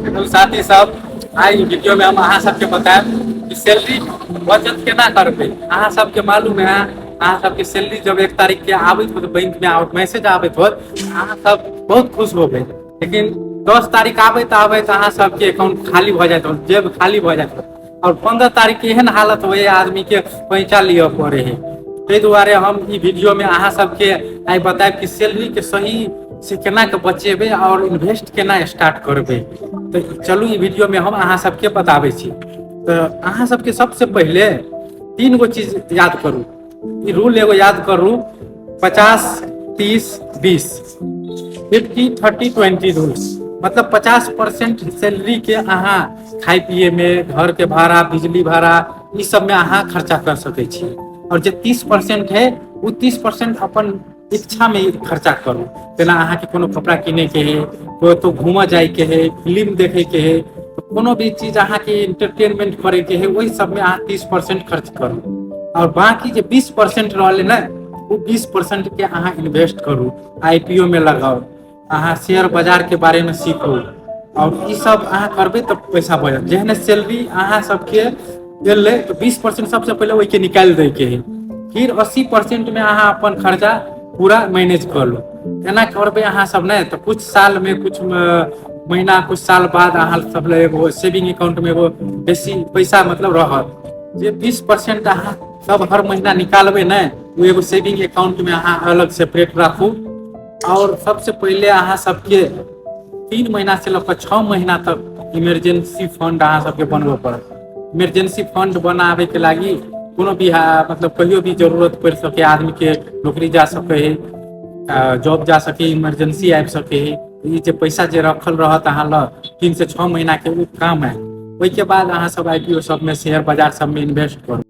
तो साथी सब आई वीडियो में हम अहाँ सबके बताएब कि सैलरी बचत केना करबे। अहाँ सबके मालूम है अहाँ सबके सैलरी जब 1 तारीख के आबैत हो बैंक में मैसेज आबैत हो अहाँ सब बहुत खुश हो गए, लेकिन 10 तारीख आबैत अहाँ सबके अकाउंट खाली भ जात हो, जेब खाली भ जात हो और 15 तारीख के एहन हालत हो आदमी के पैसा लिया पड़े है। ताहि दुआरे हम ई वीडियो में अहाँ सबके आई बताएब कि सैलरी के सही से केना के बचेबे और इन्वेस्ट केना स्टार्ट करबे। तो चलू ई वीडियो में हम अहाँ सबके बताबै छी। तो अहाँ सबके सबसे पहले 3 गो चीज याद करू, ई रूल एगो याद करू 50-30-20 50-30-20 रूल्स। मतलब 50% सैलरी के अहाँ खाए पिए में, घर के भाड़ा, बिजली भाड़ा ई सब में अहाँ खर्चा कर सकै छी और जे 30% है वो 30% अपन इच्छा में खर्चा करू। जेना अहाँ के कोनो कपड़ा किने के है, तो घूम जाए के है, फिल्म देखे के है, कोनो भी चीज अहाँ के एंटरटेनमेंट करे के है, वही सब में अहाँ 30% खर्च करू और बाकी जो 20% रहले ना वो 20% के अहाँ इन्वेस्ट करू, IPO में लगाओ, अहाँ शेयर बाजार के बारे में सीखू और ई सब अहाँ करबे तो पैसा बढ़त। जेहने सैलरी अहाँ सबके एले तो 20% सबसे पहले वही के निकाल दे के है, फिर 80% में अहाँ अपन खर्चा पूरा मैनेज कर लो। एना करबे अहाँ सब ने तो कुछ साल में, कुछ महीना, कुछ साल बाद अहाँ सब एगो सेविंग अकाउंट में एगो बेसी पैसा मतलब रहत। जे 20% अहाँ सब हर महीना निकालबे ना वो एगो सेविंग अकाउंट में अहाँ अलग सेपरेट राखू और सबसे पहले अहाँ सबके 3 महीना से लेकर 6 महीना तक इमरजेंसी फंड अहाँ सबके बनबे पड़त। इमरजेंसी फंड बनाबे के लागी कोनो भी मतलब कहियो भी जरूरत पड़ सके, आदमी के नौकरी जा सके है, जॉब जा सके, इमरजेंसी आबि सके है, ये जे पैसा जे रखल रहत अहाँ ल 3 से 6 महीना के वो काम है। ओई के बाद अहाँ सब IPO सब में, शेयर बाजार सब में इन्वेस्ट करू।